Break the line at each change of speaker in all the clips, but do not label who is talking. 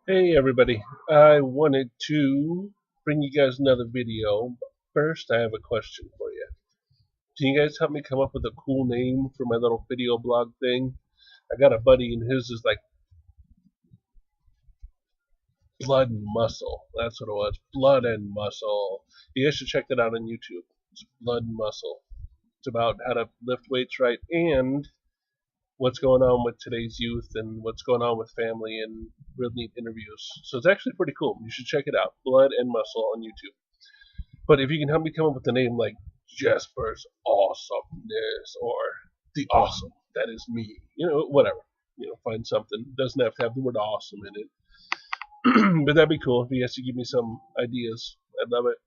Hey everybody, I wanted to bring you guys another video. But first, I have a question for you. Can you guys help me come up with a cool name for my little video blog thing? I got a buddy and his is like Blood and Muscle. That's what it was. Blood and Muscle. You guys should check that out on YouTube. It's Blood and Muscle. It's about how to lift weights right and what's going on with today's youth and what's going on with family and real neat interviews. So it's actually pretty cool. You should check it out. Blood and Muscle on YouTube. But if you can help me come up with a name like Jesper's Awesomeness or The Awesome, that is me. Whatever. Find something. Doesn't have to have the word awesome in it. But that'd be cool if you guys could give me some ideas. I'd love it.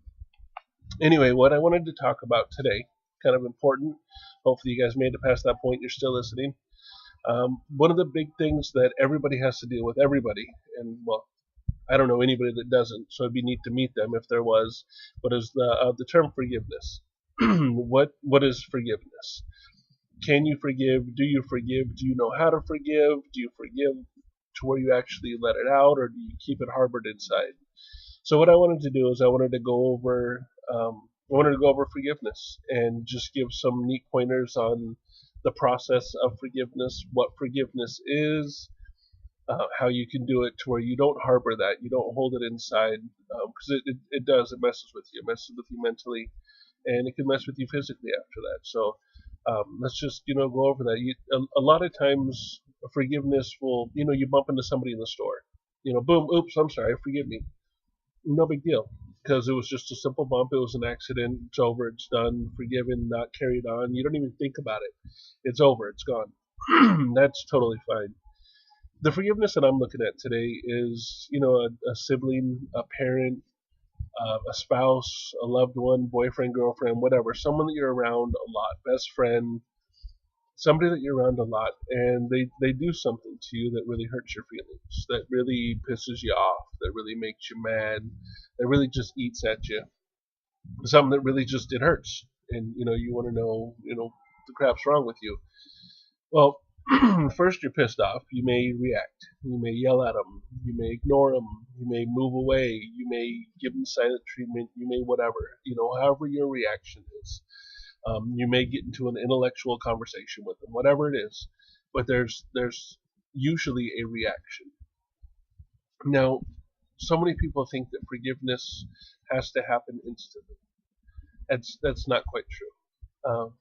Anyway, what I wanted to talk about today, kind of important. Hopefully you guys made it past that point. You're still listening. One of the big things that everybody has to deal with, everybody, and well, I don't know anybody that doesn't, so it'd be neat to meet them if there was. What is the term forgiveness? What is forgiveness? Can you forgive? Do you forgive? Do you know how to forgive? Do you forgive to where you actually let it out, or do you keep it harbored inside? So what I wanted to do is I wanted to go over forgiveness and just give some neat pointers on the process of forgiveness, what forgiveness is, how you can do it to where you don't harbor that, you don't hold it inside, because it messes with you. It messes with you mentally, and it can mess with you physically after that. So let's just go over that. A lot of times forgiveness will, you bump into somebody in the store, boom, oops, I'm sorry, forgive me, no big deal. Because it was just a simple bump, it was an accident, it's over, it's done, forgiven, not carried on. You don't even think about it. It's over, it's gone. That's totally fine. The forgiveness that I'm looking at today is, a sibling, a parent, a spouse, a loved one, boyfriend, girlfriend, whatever, someone that you're around a lot, best friend, somebody that you're around a lot, and they do something to you that really hurts your feelings, that really pisses you off, that really makes you mad, that really just eats at you, something that really just it hurts, and you want to know, the crap's wrong with you. Well, first you're pissed off. You may react. You may yell at them. You may ignore them. You may move away. You may give them silent treatment. You may whatever. However your reaction is. You may get into an intellectual conversation with them, whatever it is. But there's usually a reaction. Now, so many people think that forgiveness has to happen instantly. That's not quite true.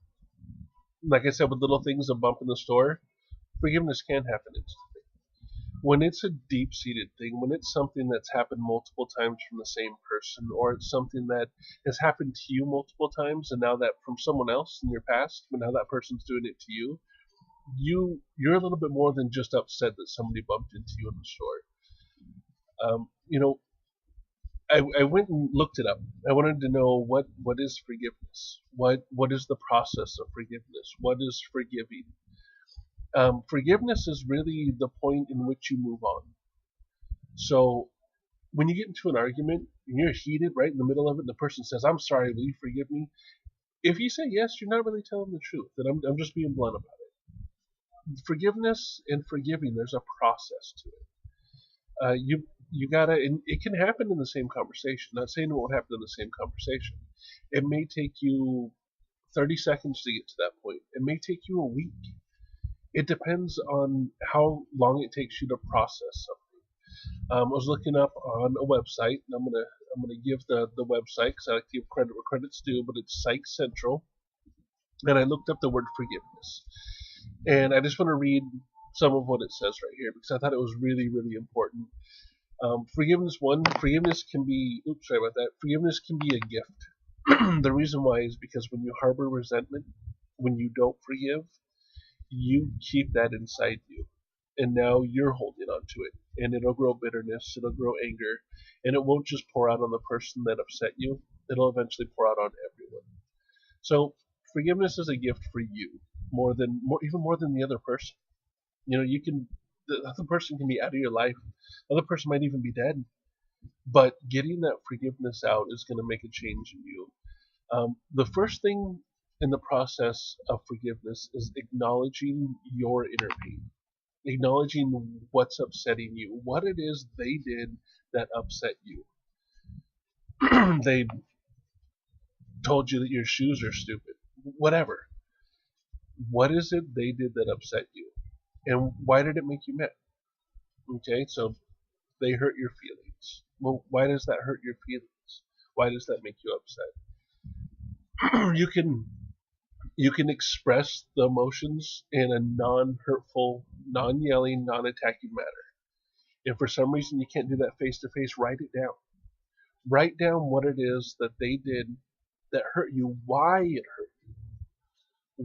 Like I said, with little things, a bump in the store, forgiveness can happen instantly. When it's a deep seated thing, when it's something that's happened multiple times from the same person, or it's something that has happened to you multiple times, and now that from someone else in your past, but now that person's doing it to you, you're a little bit more than just upset that somebody bumped into you in the store. Um, you know, I went and looked it up. I wanted to know what is forgiveness. What is the process of forgiveness? What is forgiving? Forgiveness is really the point in which you move on. So when you get into an argument and you're heated right in the middle of it, and the person says, "I'm sorry, will you forgive me?" If you say yes, you're not really telling the truth, and I'm just being blunt about it. Forgiveness and forgiving, there's a process to it. You gotta, and it can happen in the same conversation. Not saying it won't happen in the same conversation. It may take you 30 seconds to get to that point. It may take you a week. It depends on how long it takes you to process something. I was looking up on a website, and I'm gonna give the website because I like to give credit where credit's due, but it's Psych Central, and I looked up the word forgiveness, and I just want to read some of what it says right here because I thought it was really really important. Forgiveness can be. Oops, sorry about that. Forgiveness can be a gift. The reason why is because when you harbor resentment, when you don't forgive, you keep that inside you, and now you're holding on to it, and it'll grow bitterness, it'll grow anger, and it won't just pour out on the person that upset you, it'll eventually pour out on everyone. So forgiveness is a gift for you, even more than the other person. You can, the other person can be out of your life, the other person might even be dead, but getting that forgiveness out is going to make a change in you. The first thing in the process of forgiveness is acknowledging your inner pain. Acknowledging what's upsetting you, what it is they did that upset you. They told you that your shoes are stupid. Whatever. What is it they did that upset you? And why did it make you mad? Okay, so they hurt your feelings. Well, why does that hurt your feelings? Why does that make you upset? You can express the emotions in a non-hurtful, non-yelling, non-attacking manner. If for some reason you can't do that face to face, write it down. Write down what it is that they did that hurt you, why it hurt you,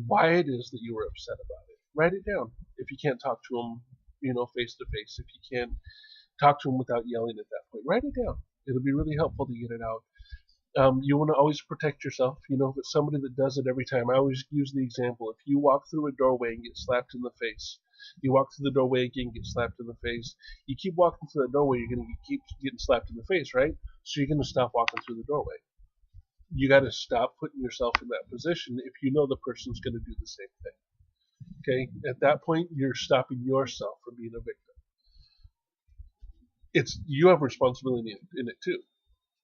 why it is that you were upset about it. Write it down. If you can't talk to them, face to face, if you can't talk to them without yelling at that point, write it down. It'll be really helpful to get it out. You want to always protect yourself. If it's somebody that does it every time, I always use the example. If you walk through a doorway and get slapped in the face, you walk through the doorway again, get slapped in the face. You keep walking through the doorway, you're going to keep getting slapped in the face, right? So you're going to stop walking through the doorway. You got to stop putting yourself in that position if you know the person's going to do the same thing. Okay? At that point, you're stopping yourself from being a victim. You have responsibility in it too.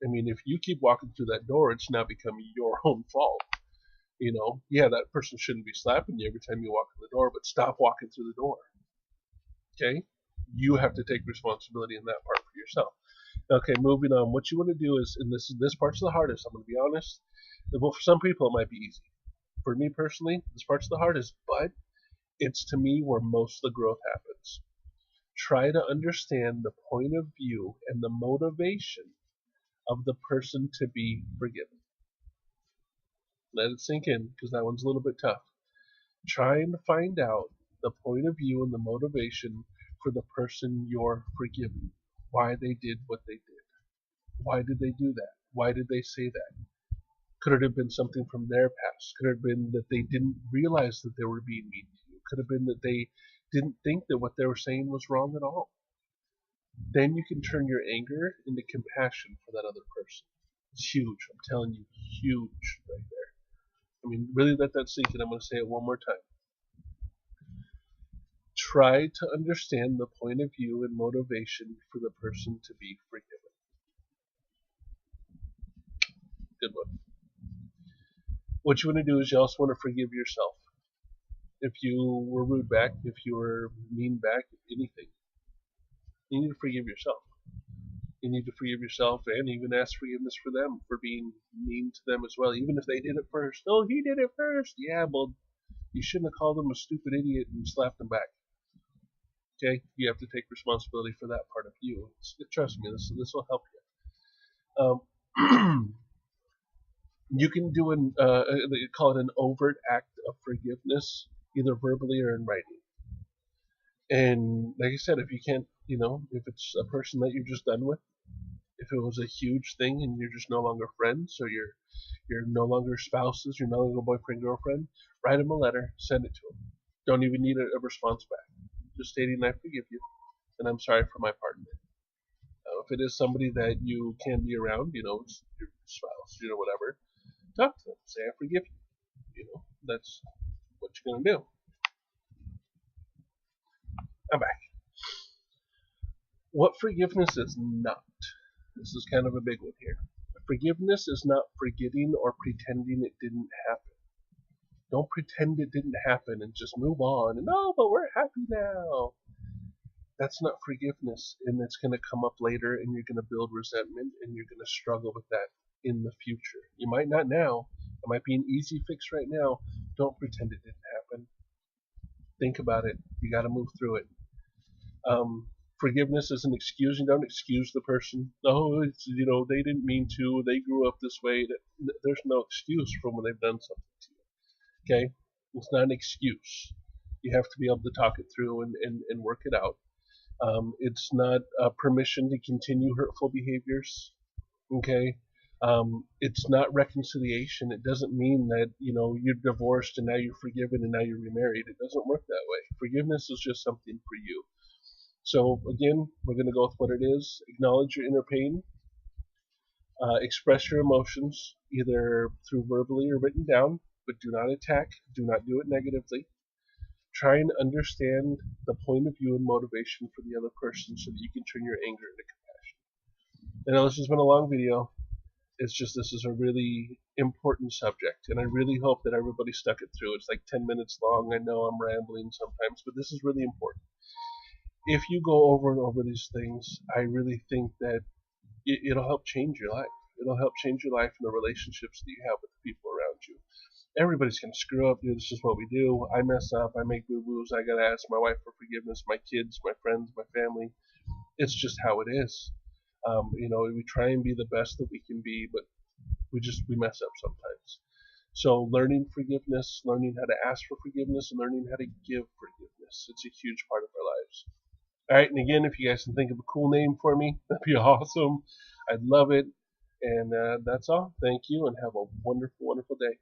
I mean, if you keep walking through that door, it's now becoming your own fault. Yeah, that person shouldn't be slapping you every time you walk in the door, but stop walking through the door. Okay? You have to take responsibility in that part for yourself. Okay, moving on. What you want to do is, and this part's the hardest, I'm going to be honest. Well, for some people, it might be easy. For me personally, this part's the hardest, but it's to me where most of the growth happens. Try to understand the point of view and the motivation of the person to be forgiven. Let it sink in, because that one's a little bit tough. Trying to find out the point of view and the motivation for the person you're forgiving. Why they did what they did. Why did they do that? Why did they say that? Could it have been something from their past? Could it have been that they didn't realize that they were being mean to you? Could it have been that they didn't think that what they were saying was wrong at all? Then you can turn your anger into compassion for that other person. It's huge. I'm telling you, huge right there. I mean, really let that sink in. I'm going to say it one more time. Try to understand the point of view and motivation for the person to be forgiven. Good one. What you want to do is you also want to forgive yourself. If you were rude back, if you were mean back, anything, you need to forgive yourself. You need to forgive yourself and even ask forgiveness for them for being mean to them as well, even if they did it first. Oh, he did it first. Yeah, well, you shouldn't have called him a stupid idiot and slapped him back. Okay, you have to take responsibility for that part of you. Trust me, this will help you. You can do they call it an overt act of forgiveness, either verbally or in writing. And like I said, if you can't, if it's a person that you're just done with, if it was a huge thing and you're just no longer friends, or you're no longer spouses, you're no longer boyfriend, girlfriend, write them a letter, send it to them. Don't even need a response back. Just stating, I forgive you, and I'm sorry for my part in it. If it is somebody that you can be around, it's your spouse, whatever, talk to them. Say, I forgive you. That's what you're going to do. I'm back. What forgiveness is not. This is kind of a big one here. Forgiveness is not forgetting or pretending it didn't happen. Don't pretend it didn't happen and just move on and, oh, but we're happy now. That's not forgiveness, and it's going to come up later, and you're going to build resentment, and you're going to struggle with that in the future. You might not now. It might be an easy fix right now. Don't pretend it didn't happen. Think about it. You got to move through it. Forgiveness is an excuse. You don't excuse the person. Oh, they didn't mean to. They grew up this way. There's no excuse for when they've done something to you. Okay? It's not an excuse. You have to be able to talk it through and work it out. It's not permission to continue hurtful behaviors. Okay? It's not reconciliation. It doesn't mean that, you're divorced and now you're forgiven and now you're remarried. It doesn't work that way. Forgiveness is just something for you. So again, we're going to go with what it is. Acknowledge your inner pain. Express your emotions, either through verbally or written down, but do not attack. Do not do it negatively. Try and understand the point of view and motivation for the other person so that you can turn your anger into compassion. I know this has been a long video. It's just this is a really important subject, and I really hope that everybody stuck it through. It's like 10 minutes long. I know I'm rambling sometimes, but this is really important. If you go over and over these things, I really think that it'll help change your life. It'll help change your life and the relationships that you have with the people around you. Everybody's going to screw up. This is what we do. I mess up. I make boo-boos. I got to ask my wife for forgiveness, my kids, my friends, my family. It's just how it is. We try and be the best that we can be, but we mess up sometimes. So learning forgiveness, learning how to ask for forgiveness, and learning how to give forgiveness. It's a huge part of our lives. All right, and again, if you guys can think of a cool name for me, that'd be awesome. I'd love it. And that's all. Thank you, and have a wonderful, wonderful day.